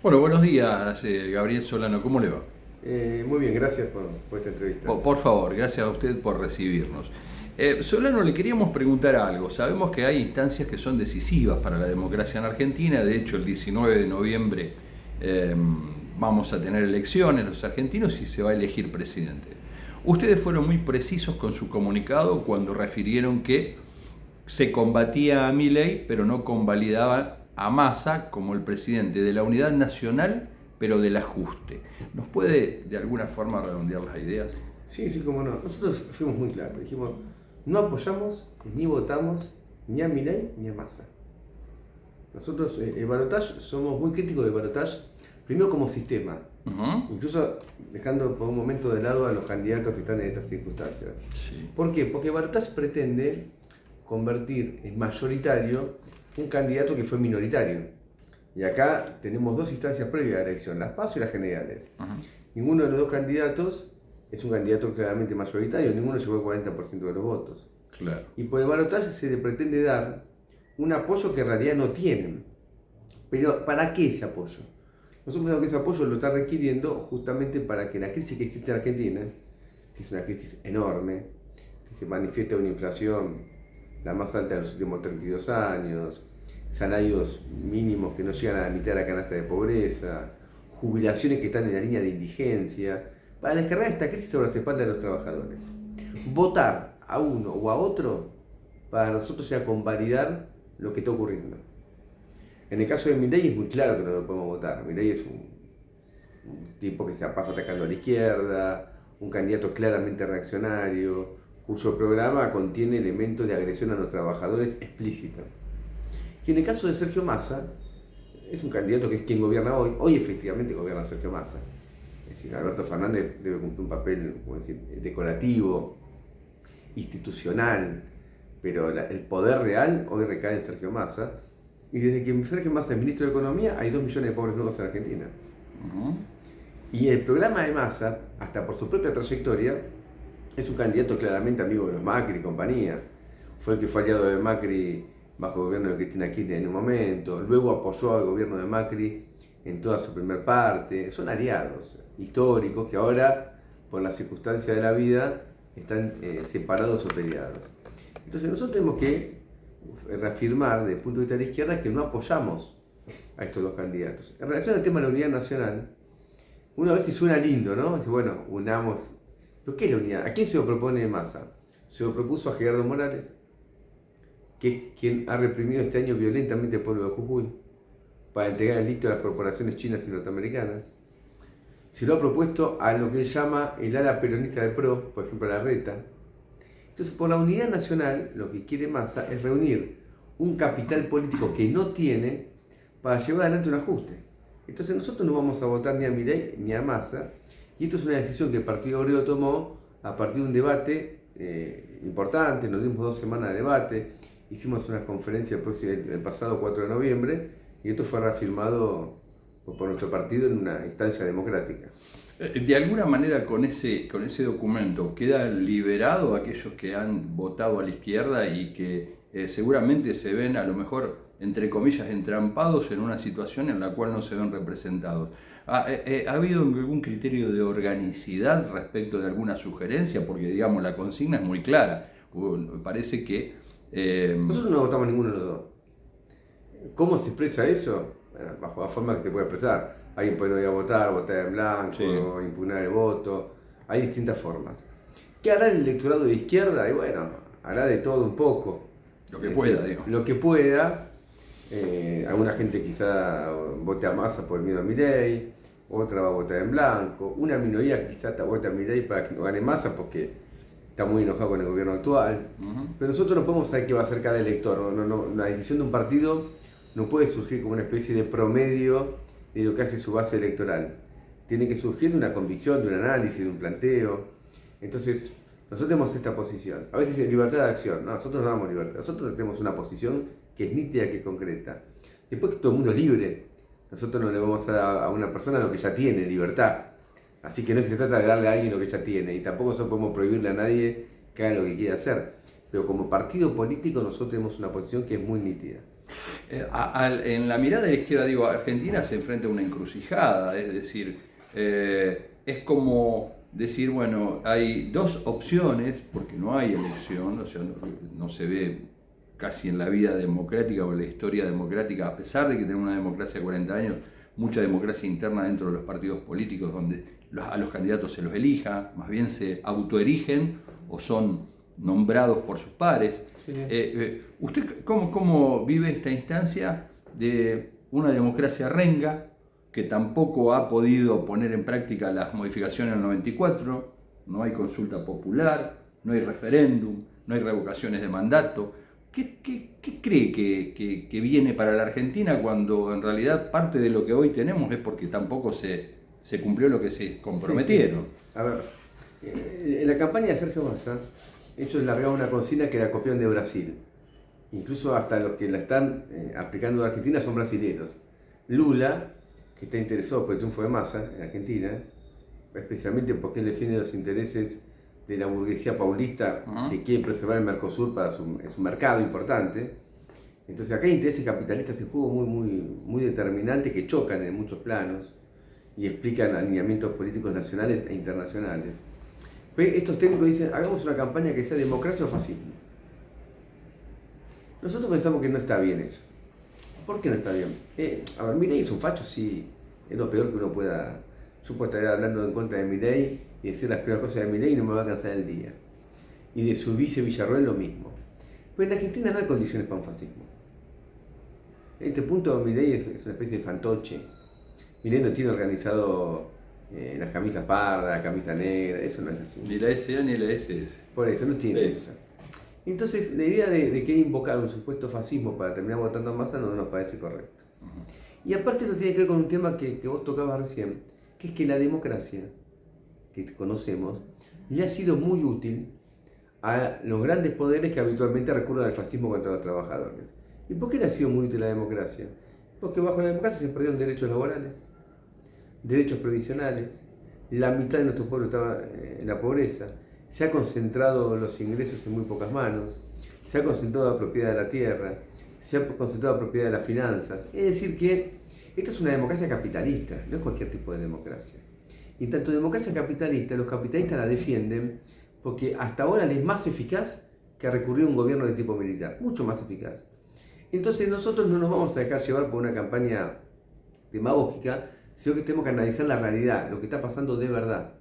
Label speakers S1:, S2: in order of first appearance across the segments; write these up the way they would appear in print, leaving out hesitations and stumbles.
S1: Bueno, buenos días, Gabriel Solano, ¿cómo le va?
S2: Muy bien, gracias por esta entrevista.
S1: Por favor, gracias a usted por recibirnos. Solano, le queríamos preguntar algo. Sabemos que hay instancias que son decisivas para la democracia en Argentina. De hecho, el 19 de noviembre eh, vamos a tener elecciones los argentinos y se va a elegir presidente. Ustedes fueron muy precisos con su comunicado cuando refirieron que se combatía a Milei, pero no convalidaban a Massa como el presidente de la unidad nacional, pero del ajuste. ¿Nos puede de alguna forma redondear las ideas?
S2: Sí, sí, cómo no. Nosotros fuimos muy claros. Dijimos, no apoyamos ni votamos ni a Milei ni a Massa. Nosotros, el balotaje, somos muy críticos del balotaje, primero como sistema, incluso dejando por un momento de lado a los candidatos que están en estas circunstancias.
S1: Sí.
S2: ¿Por qué? Porque el balotaje pretende convertir en mayoritario un candidato que fue minoritario. Y acá tenemos dos instancias previas a la elección, las PASO y las generales. Ninguno de los dos candidatos es un candidato claramente mayoritario, ninguno llegó al 40% de los votos.
S1: Claro.
S2: Y por el balotaje se le pretende dar un apoyo que en realidad no tienen. Pero ¿para qué ese apoyo? Nosotros pensamos que ese apoyo lo está requiriendo justamente para que la crisis que existe en Argentina, que es una crisis enorme, que se manifiesta en una inflación la más alta de los últimos 32 años, salarios mínimos que no llegan a la mitad de la canasta de pobreza, jubilaciones que están en la línea de indigencia, para descargar esta crisis sobre las espaldas de los trabajadores. Votar a uno o a otro para nosotros sea convalidar lo que está ocurriendo. En el caso de Milei es muy claro que no lo podemos votar. Milei es un tipo que se pasa atacando a la izquierda, un candidato claramente reaccionario, cuyo programa contiene elementos de agresión a los trabajadores explícita. Y en el caso de Sergio Massa, es un candidato que es quien gobierna hoy. Hoy efectivamente gobierna Sergio Massa. Es decir, Alberto Fernández debe cumplir un papel, como decir, decorativo, institucional, pero el poder real hoy recae en Sergio Massa. Y desde que Sergio Massa es ministro de Economía, hay 2 millones de pobres nuevos en Argentina. Y el programa de Massa, hasta por su propia trayectoria, es un candidato claramente amigo de los Macri y compañía. Fue el que fue aliado de Macri bajo el gobierno de Cristina Kirchner en un momento, luego apoyó al gobierno de Macri en toda su primer parte. Son aliados históricos que ahora, por las circunstancias de la vida, están separados o peleados. Entonces nosotros tenemos que reafirmar desde el punto de vista de la izquierda que no apoyamos a estos dos candidatos. En relación al tema de la unidad nacional, uno a veces suena lindo, ¿no? Dice, bueno, unamos. ¿Pero qué es la unidad? ¿A quién se lo propone Massa? Se lo propuso a Gerardo Morales, que es quien ha reprimido este año violentamente al pueblo de Jujuy para entregar el litio a las corporaciones chinas y norteamericanas. Se lo ha propuesto a lo que él llama el ala peronista del PRO, por ejemplo a la Reta. Entonces, por la unidad nacional, lo que quiere Massa es reunir un capital político que no tiene para llevar adelante un ajuste. Entonces, nosotros no vamos a votar ni a Milei ni a Massa, y esto es una decisión que el Partido Obrero tomó a partir de un debate importante. Nos dimos 2 semanas de debate, hicimos una conferencia el pasado 4 de noviembre, y esto fue reafirmado por nuestro partido en una instancia democrática.
S1: De alguna manera con ese documento queda liberado aquellos que han votado a la izquierda y que seguramente se ven a lo mejor, entre comillas, entrampados en una situación en la cual no se ven representados. ¿Ha habido algún criterio de organicidad respecto de alguna sugerencia? Porque digamos la consigna es muy clara. Parece que...
S2: Nosotros no votamos ninguno de los dos. ¿Cómo se expresa eso? Bueno, bajo la forma que se puede expresar. Alguien puede no ir a votar, votar en blanco, sí, impugnar el voto. Hay distintas formas. ¿Qué hará el electorado de izquierda? Y bueno, hará de todo un poco.
S1: Lo que pueda, digo.
S2: Lo que pueda. Alguna gente quizá vote a Massa por el miedo a Milei, otra va a votar en blanco. Una minoría quizá vota a Milei para que no gane Massa porque está muy enojado con el gobierno actual. Pero nosotros no podemos saber qué va a hacer cada elector. La decisión de un partido no puede surgir como una especie de promedio de lo que hace su base electoral. Tiene que surgir de una convicción, de un análisis, de un planteo. Entonces, nosotros tenemos esta posición. A veces es libertad de acción. No, nosotros no damos libertad. Nosotros tenemos una posición que es nítida, que es concreta. Después que todo el mundo es libre. Nosotros no le vamos a dar a una persona lo que ya tiene, libertad. Así que no es que se trata de darle a alguien lo que ya tiene. Y tampoco nosotros podemos prohibirle a nadie que haga lo que quiera hacer. Pero como partido político nosotros tenemos una posición que es muy nítida.
S1: En la mirada de la izquierda, digo, Argentina se enfrenta a una encrucijada, es decir, es como decir, bueno, hay dos opciones, porque no hay elección, o sea, no se ve casi en la vida democrática o en la historia democrática, a pesar de que tenemos una democracia de 40 años, mucha democracia interna dentro de los partidos políticos, donde a los candidatos se los elija, más bien se autoerigen o son nombrados por sus pares. Sí. ¿Usted cómo vive esta instancia de una democracia renga que tampoco ha podido poner en práctica las modificaciones del 94? No hay consulta popular, no hay referéndum, no hay revocaciones de mandato. ¿Qué cree que viene para la Argentina cuando en realidad parte de lo que hoy tenemos es porque tampoco se cumplió lo que se comprometieron?
S2: Sí, sí. A ver, en la campaña de Sergio Massa, ellos largaban una consigna que la copiaron de Brasil. Incluso hasta los que la están aplicando en Argentina son brasileños. Lula, que está interesado por el triunfo de Massa en Argentina, especialmente porque él defiende los intereses de la burguesía paulista que quiere preservar el Mercosur para su mercado importante. Entonces acá hay intereses capitalistas en juego muy determinantes que chocan en muchos planos y explican alineamientos políticos nacionales e internacionales. Pero estos técnicos dicen, hagamos una campaña que sea democracia o fascismo. Nosotros pensamos que no está bien eso. ¿Por qué no está bien? A ver, Milei es un facho, sí, es lo peor que uno pueda. Yo puedo estar hablando en contra de Milei y decir las peores cosas de Milei y no me va a cansar el día. Y de su vice Villarroel lo mismo. Pero en Argentina no hay condiciones para un fascismo. En este punto Milei es una especie de fantoche. Milei no tiene organizado las camisas pardas, la camisa negra, eso no es así.
S1: Ni la SA ni la SS.
S2: Por eso, no tiene eso. Entonces, la idea de que invocar un supuesto fascismo para terminar votando a Massa no nos parece correcto. Y aparte eso tiene que ver con un tema que vos tocabas recién, que es que la democracia que conocemos le ha sido muy útil a los grandes poderes que habitualmente recurren al fascismo contra los trabajadores. ¿Y por qué le ha sido muy útil la democracia? Porque bajo la democracia se perdieron derechos laborales, derechos previsionales, la mitad de nuestro pueblo estaba en la pobreza, se ha concentrado los ingresos en muy pocas manos, se ha concentrado la propiedad de la tierra, se ha concentrado la propiedad de las finanzas. Es decir que esta es una democracia capitalista, no es cualquier tipo de democracia. Y en tanto democracia capitalista, los capitalistas la defienden porque hasta ahora les es más eficaz que recurrir a un gobierno de tipo militar, mucho más eficaz. Entonces nosotros no nos vamos a dejar llevar por una campaña demagógica, sino que tenemos que analizar la realidad, lo que está pasando de verdad.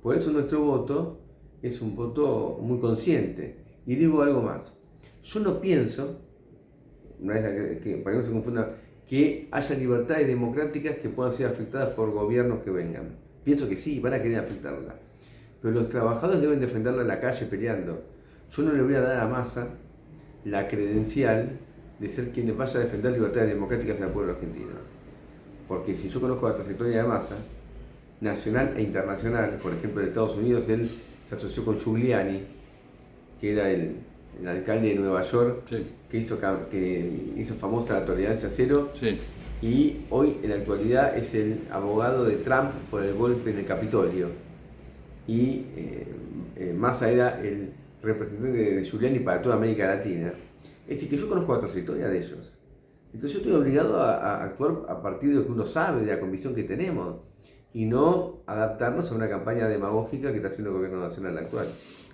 S2: Por eso nuestro voto es un voto muy consciente. Y digo algo más. Yo no pienso, para que no se confunda, que haya libertades democráticas que puedan ser afectadas por gobiernos que vengan. Pienso que sí, van a querer afectarla. Pero los trabajadores deben defenderla en la calle peleando. Yo no le voy a dar a Massa la credencial de ser quien vaya a defender libertades democráticas al pueblo argentino. Porque si yo conozco la trayectoria de Massa, nacional e internacional, por ejemplo en Estados Unidos él se asoció con Giuliani, que era el alcalde de Nueva York, sí, que hizo famosa la tolerancia cero, sí, y hoy en la actualidad es el abogado de Trump por el golpe en el Capitolio. Y Massa era el representante de Giuliani para toda América Latina. Es decir, que yo conozco la trayectoria de ellos. Entonces yo estoy obligado a actuar a partir de lo que uno sabe, de la convicción que tenemos, y no adaptarnos a una campaña demagógica que está haciendo el gobierno nacional actual.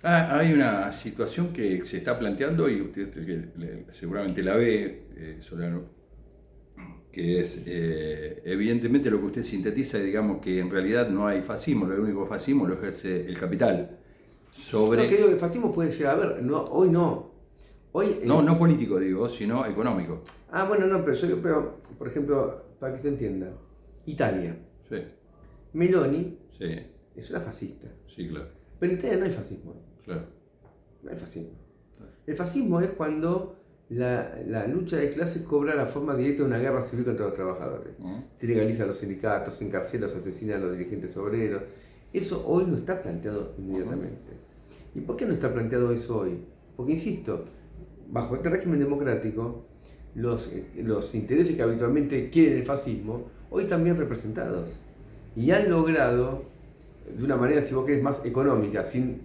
S1: Hay una situación que se está planteando y usted seguramente la ve, Solano, que es evidentemente lo que usted sintetiza, digamos que en realidad no hay fascismo, lo único fascismo lo ejerce el capital.
S2: No, que digo que el fascismo puede llegar a haber, no, hoy no. Hoy,
S1: no político digo, sino económico.
S2: Bueno, no, pero por ejemplo, para que se entienda, Italia.
S1: Sí.
S2: Meloni,
S1: sí,
S2: es una fascista.
S1: Sí, claro.
S2: Pero en Italia no hay fascismo.
S1: Claro.
S2: No hay fascismo. El fascismo es cuando la lucha de clases cobra la forma directa de una guerra civil contra los trabajadores. Se legaliza los sindicatos, se encarcela, se asesina a los dirigentes obreros. Eso hoy no está planteado inmediatamente. ¿Y por qué no está planteado eso hoy? Porque, insisto, bajo este régimen democrático, los intereses que habitualmente quieren el fascismo, hoy están bien representados. Y han logrado, de una manera, si vos querés, más económica, sin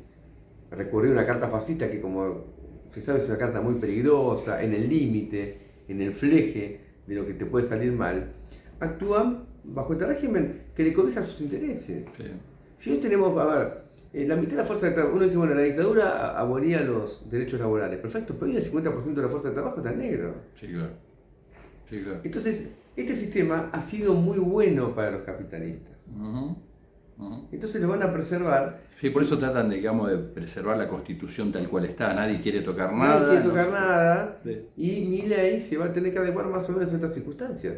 S2: recurrir a una carta fascista que, como se sabe, es una carta muy peligrosa, en el límite, en el fleje de lo que te puede salir mal, actúan bajo este régimen que le cobija sus intereses.
S1: Sí.
S2: Si hoy tenemos, a ver, la mitad de la fuerza de trabajo, uno dice, bueno, la dictadura abolía los derechos laborales, perfecto, pero hoy el 50% de la fuerza de trabajo está en negro.
S1: Sí, claro. Sí, claro.
S2: Entonces, este sistema ha sido muy bueno para los capitalistas. Entonces lo van a preservar.
S1: Sí, por eso tratan, digamos, de preservar la Constitución tal cual está. Nadie quiere tocar nada.
S2: Nadie quiere tocar nada.
S1: Sí.
S2: Y Milei se va a tener que adecuar más o menos a estas circunstancias.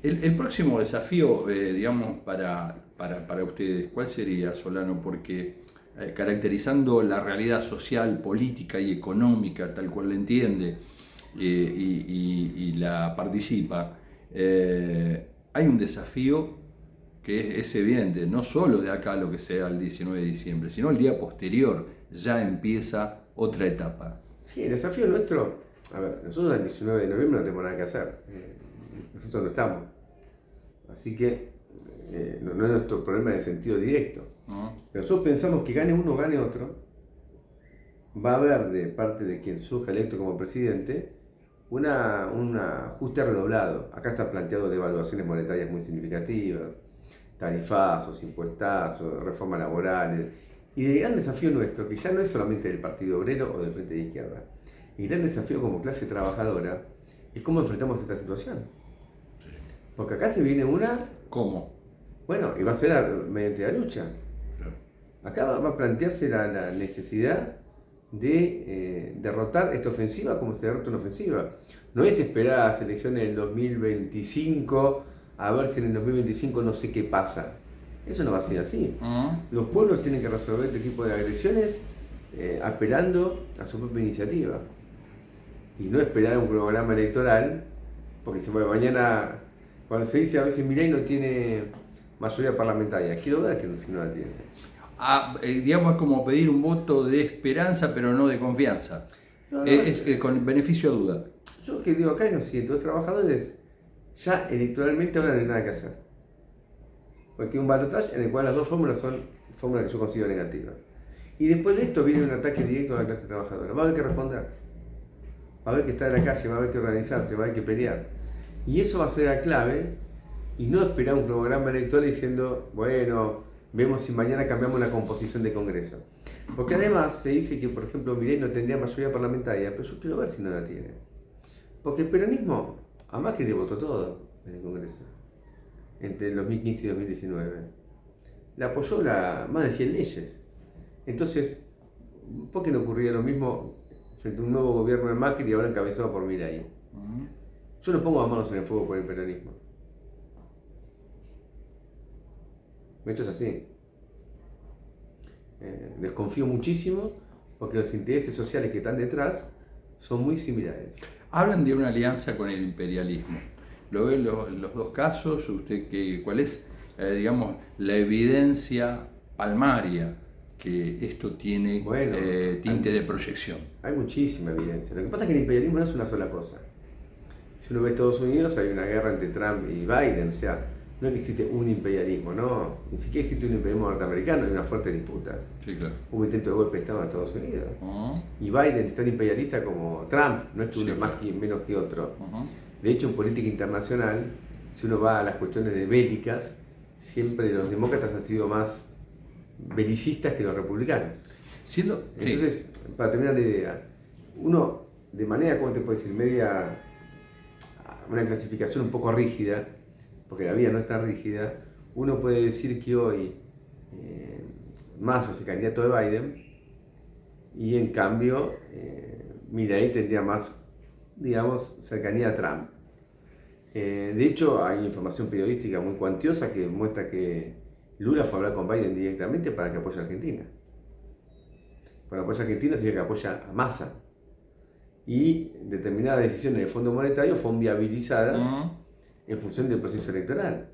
S1: El próximo desafío, digamos, para ustedes, ¿cuál sería, Solano? Porque caracterizando la realidad social, política y económica, tal cual la entiende y la participa, hay un desafío que es evidente, no solo de acá lo que sea el 19 de diciembre, sino el día posterior ya empieza otra etapa.
S2: Sí, el desafío nuestro, a ver, nosotros el 19 de noviembre no tenemos nada que hacer, nosotros no estamos, así que no es nuestro problema de sentido directo. Pero nosotros pensamos que gane uno o gane otro, va a haber de parte de quien surja electo como presidente un ajuste redoblado. Acá está planteado devaluaciones monetarias muy significativas, tarifazos, impuestazos, reformas laborales. Y el gran desafío nuestro, que ya no es solamente del Partido Obrero o del Frente de Izquierda, el gran desafío como clase trabajadora es cómo enfrentamos esta situación. Porque acá se viene una...
S1: ¿Cómo?
S2: Bueno, y va a ser mediante la lucha. Acá va a plantearse la necesidad de derrotar esta ofensiva como se derrota una ofensiva. No es esperar a las elecciones del 2025 a ver si en el 2025 no sé qué pasa. Eso no va a ser así. Los pueblos tienen que resolver este tipo de agresiones apelando a su propia iniciativa. Y no esperar un programa electoral, porque se puede mañana, cuando se dice a veces Milei no tiene mayoría parlamentaria, quiero ver que si no la tiene.
S1: Digamos, es como pedir un voto de esperanza, pero no de confianza. Es con beneficio a duda.
S2: Yo lo que digo acá es lo siguiente: los trabajadores ya electoralmente ahora no hay nada que hacer. Porque hay un balotaje en el cual las dos fórmulas son fórmulas que yo considero negativas. Y después de esto viene un ataque directo a la clase trabajadora. Va a haber que responder. Va a haber que estar en la calle, va a haber que organizarse, va a haber que pelear. Y eso va a ser la clave, y no esperar un programa electoral diciendo, bueno, vemos si mañana cambiamos la composición del Congreso. Porque además se dice que, por ejemplo, Milei no tendría mayoría parlamentaria, pero yo quiero ver si no la tiene. Porque el peronismo a Macri le votó todo en el Congreso, entre el 2015 y 2019. Le apoyó más de 100 leyes. Entonces, ¿por qué no ocurría lo mismo frente a un nuevo gobierno de Macri y ahora encabezado por Milei? Yo no pongo las manos en el fuego por el peronismo. Esto es así. Desconfío muchísimo porque los intereses sociales que están detrás son muy similares.
S1: Hablan de una alianza con el imperialismo. ¿Lo ven los dos casos? ¿Cuál es, digamos, la evidencia palmaria que esto tiene tinte de proyección?
S2: Hay muchísima evidencia. Lo que pasa es que el imperialismo no es una sola cosa. Si uno ve Estados Unidos, hay una guerra entre Trump y Biden, o sea, no es que existe un imperialismo, no, ni siquiera existe un imperialismo norteamericano, hay una fuerte disputa.
S1: Sí, claro.
S2: Hubo intento de golpe de Estado en Estados Unidos. Y Biden es tan imperialista como Trump, no es que uno es más menos que otro. De hecho, en política internacional, si uno va a las cuestiones de bélicas, siempre los demócratas han sido más belicistas que los republicanos. Entonces, para terminar la idea, uno, de manera, ¿cómo te puedo decir? Una clasificación un poco rígida, porque la vida no es tan rígida, uno puede decir que hoy Massa es el candidato de Biden y en cambio Milei tendría más, digamos, cercanía a Trump. De hecho, hay información periodística muy cuantiosa que muestra que Lula fue a hablar con Biden directamente para que apoye a Argentina. Cuando apoya a Argentina significa que apoya a Massa. Y determinadas decisiones del Fondo Monetario fueron viabilizadas en función del proceso electoral.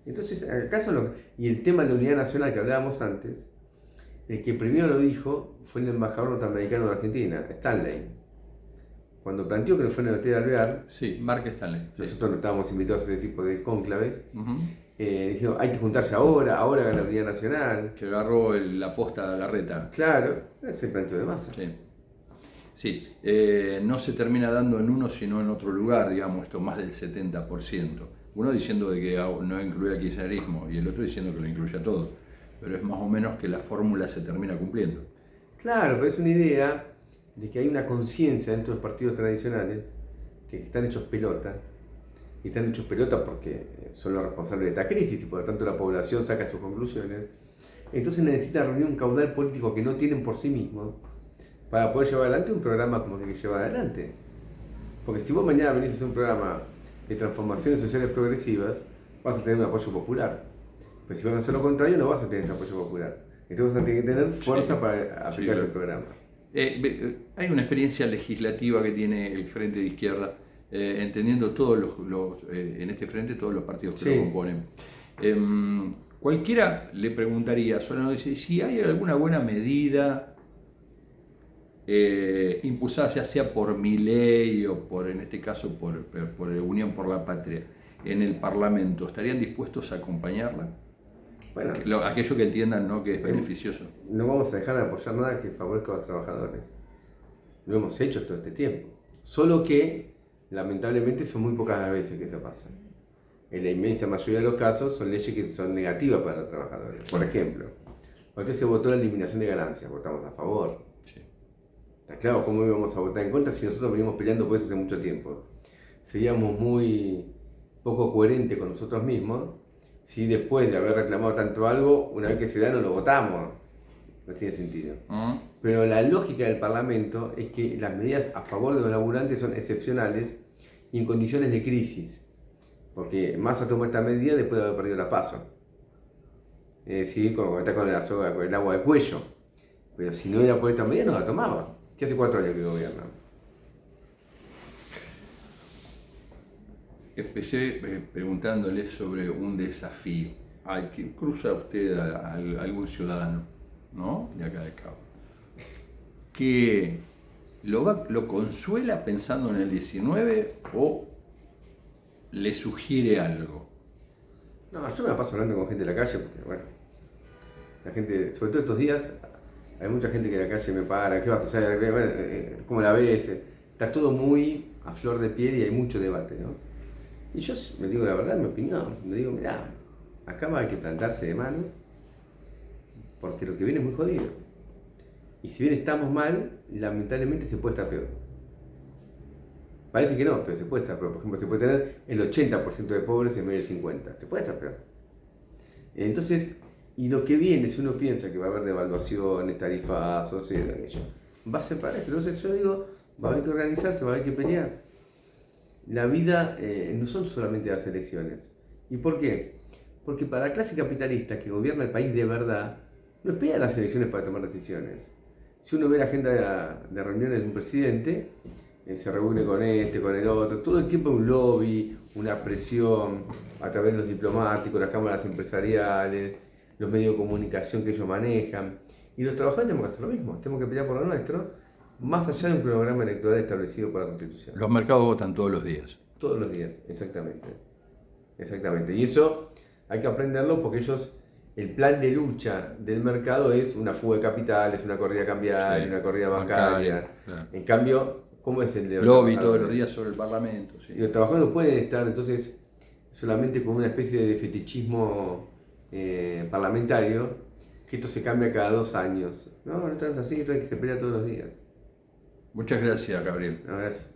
S2: Entonces, ¿acaso y el tema de la unidad nacional que hablábamos antes, el que primero lo dijo fue el embajador norteamericano de Argentina, Stanley. Cuando planteó que no fue una botella de alvear,
S1: sí, Mark Stanley.
S2: Nosotros no estábamos invitados a ese tipo de cónclaves. Dijeron, hay que juntarse ahora gana la unidad nacional.
S1: Que agarró la posta de la reta.
S2: Claro, ese planteo de Massa.
S1: Sí. Sí, no se termina dando en uno sino en otro lugar, digamos, esto más del 70%. Uno diciendo de que no incluye al kirchnerismo y el otro diciendo que lo incluye a todos, pero es más o menos que la fórmula se termina cumpliendo.
S2: Claro, pero es una idea de que hay una conciencia dentro de los partidos tradicionales que están hechos pelota, y están hechos pelota porque son los responsables de esta crisis y por lo tanto la población saca sus conclusiones. Entonces necesitan reunir un caudal político que no tienen por sí mismos para poder llevar adelante un programa como el que lleva adelante. Porque si vos mañana venís a hacer un programa de transformaciones sociales progresivas, vas a tener un apoyo popular. Pero si vas a hacer lo contrario, no vas a tener ese apoyo popular. Entonces vas a tener que tener fuerza para aplicar ese programa.
S1: Hay una experiencia legislativa que tiene el Frente de Izquierda, entendiendo todos en este frente todos los partidos que lo componen. Cualquiera le preguntaría, si hay alguna buena medida impulsada ya sea por Milei o en este caso por Unión por la Patria en el Parlamento, ¿estarían dispuestos a acompañarla? Bueno, aquello que entiendan, ¿no?, que es beneficioso.
S2: No vamos a dejar de apoyar nada que favorezca a los trabajadores. Lo hemos hecho todo este tiempo. Solo que, lamentablemente, son muy pocas las veces que eso pasa. En la inmensa mayoría de los casos son leyes que son negativas para los trabajadores. Por ejemplo, cuando se votó la eliminación de ganancias, votamos a favor. Sí. Está claro cómo íbamos a votar en contra si nosotros venimos peleando por eso hace mucho tiempo. Seríamos muy poco coherentes con nosotros mismos si después de haber reclamado tanto algo, una vez que se da no lo votamos. No tiene sentido. Pero la lógica del Parlamento es que las medidas a favor de los laburantes son excepcionales y en condiciones de crisis. Porque Massa tomó esta medida después de haber perdido la PASO. Es decir, cuando está con la soga, con el agua al cuello. Pero si no era por esta medida, no la tomaba. Ya hace 4 años que gobierna.
S1: Empecé preguntándole sobre un desafío. ¿Que cruza usted a algún ciudadano, ¿no?, de acá de Cabo, que lo consuela pensando en el 19 o le sugiere algo?
S2: No, yo me la paso hablando con gente de la calle porque, bueno, la gente, sobre todo estos días, hay mucha gente que en la calle me para, ¿qué vas a hacer? ¿Cómo la ves? Está todo muy a flor de piel y hay mucho debate, ¿no? Y yo me digo la verdad, mi opinión, me digo, mirá, acá va a que plantarse de mano porque lo que viene es muy jodido. Y si bien estamos mal, lamentablemente se puede estar peor. Parece que no, pero se puede estar peor. Por ejemplo, se puede tener el 80% de pobres en vez del 50%. Se puede estar peor. Entonces, y lo que viene, si uno piensa que va a haber devaluaciones, tarifazos, aquello, va a ser para eso. Entonces yo digo, va a haber que organizarse, va a haber que pelear. La vida no son solamente las elecciones. ¿Y por qué? Porque para la clase capitalista que gobierna el país de verdad, no espera las elecciones para tomar decisiones. Si uno ve la agenda de reuniones de un presidente, se reúne con este, con el otro, todo el tiempo un lobby, una presión a través de los diplomáticos, las cámaras empresariales, los medios de comunicación que ellos manejan. Y los trabajadores tenemos que hacer lo mismo, tenemos que pelear por lo nuestro, más allá de un programa electoral establecido por la Constitución.
S1: Los mercados votan todos los días.
S2: Todos los días, exactamente. Exactamente. Y eso hay que aprenderlo porque el plan de lucha del mercado es una fuga de capitales, una corrida cambiaria, una corrida bancaria. Claro. En cambio, ¿cómo es el de los
S1: lobby todos los días sobre el Parlamento? Sí.
S2: Y los trabajadores no pueden estar entonces solamente con una especie de fetichismo parlamentario, que esto se cambia cada 2 años. No, no estás así, esto hay que se pelea todos los días.
S1: Muchas gracias, Gabriel.
S2: No, gracias.